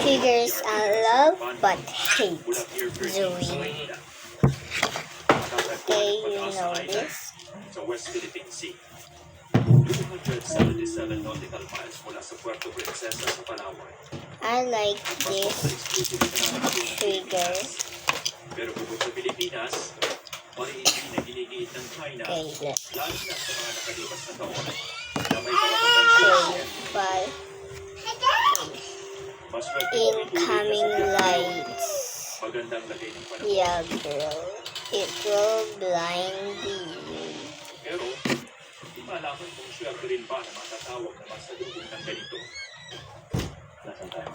Figures I love but hate. Zoe. Okay, you know this. Sa West Philippine Sea. 277 nautical miles mula sa Puerto Princesa sa Palawan. I like this figure. Pero bukod sa Pilipinas, mariindi na ginigiit ng China, Okay, let's lalo na sa mga nakalipas na taon na may karapatan by mas incoming lights. magandang lagay ng panahon. Yeah, girl. It will blind you. Pero, di malaman kung swerte rin ba na matatawag na masalubong ng ganito. Nasaan tayo?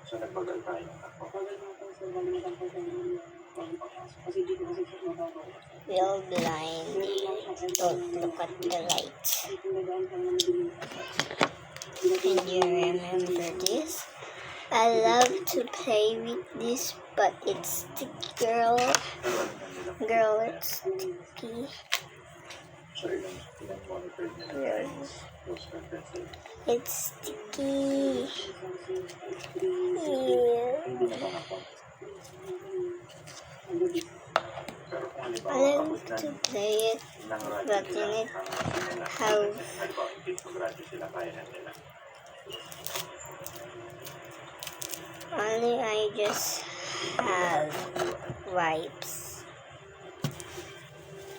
So, nagbagal tayo ng takbo. Will blind you. Don't look at the lights. And you remember this? I love to play with this, but it's sticky, girl. Girl, it's sticky. Girl, it's sticky. Yeah. I like to play it, but in it have only I just have wipes.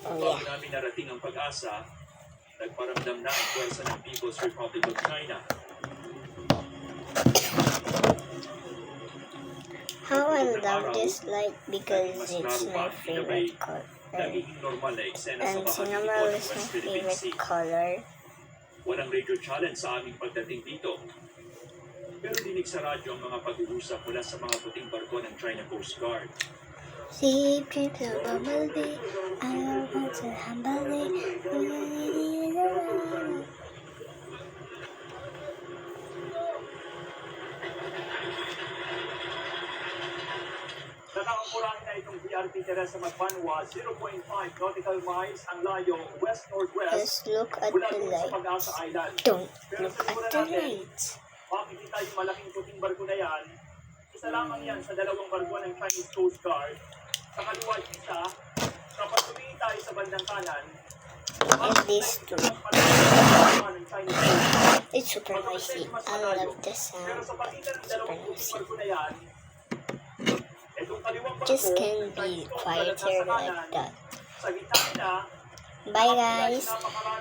Oh Bago yeah. namin narating ang pag-asa, nagparamdam na ang pwersa ng People's Republic of China. How I love this light because it's my favorite color. Nagiging normal na eksena sa And bahagi cinnamon ito ng is my West Philippine favorite Sea. color. Walang radio challenge sa aming pagdating dito. Pero dinig sa radyo ang mga pag-uusap mula sa mga puting barko ng China Coast Guard. Secret of bumblebee, I want to humble. Nakakapurahin na itong BRT Teresa Magbanwa, 0.5 nautical miles ang layo west-northwest Just look at mula the doon sa Pag-asa lights. Island. Don't Pero look sa at mura the natin, lights. makikita yung malaking puting barko na yan. Isa lamang yan sa dalawang barko ng Chinese Coast Guard. Sa kaliwa yung isa, kapag tumingin tayo sa bandang kanan, And this too. ng Chinese Coast Guard. It's super noisy. I love the Pero sound. sa pagitan ng Super dalawang puting noisy. barko na yan, itong kaliwang barko, Just can ng be Chinese Coast Guard at quieter nasa like kanan, that. sa gitna nila, Bye guys. napakarami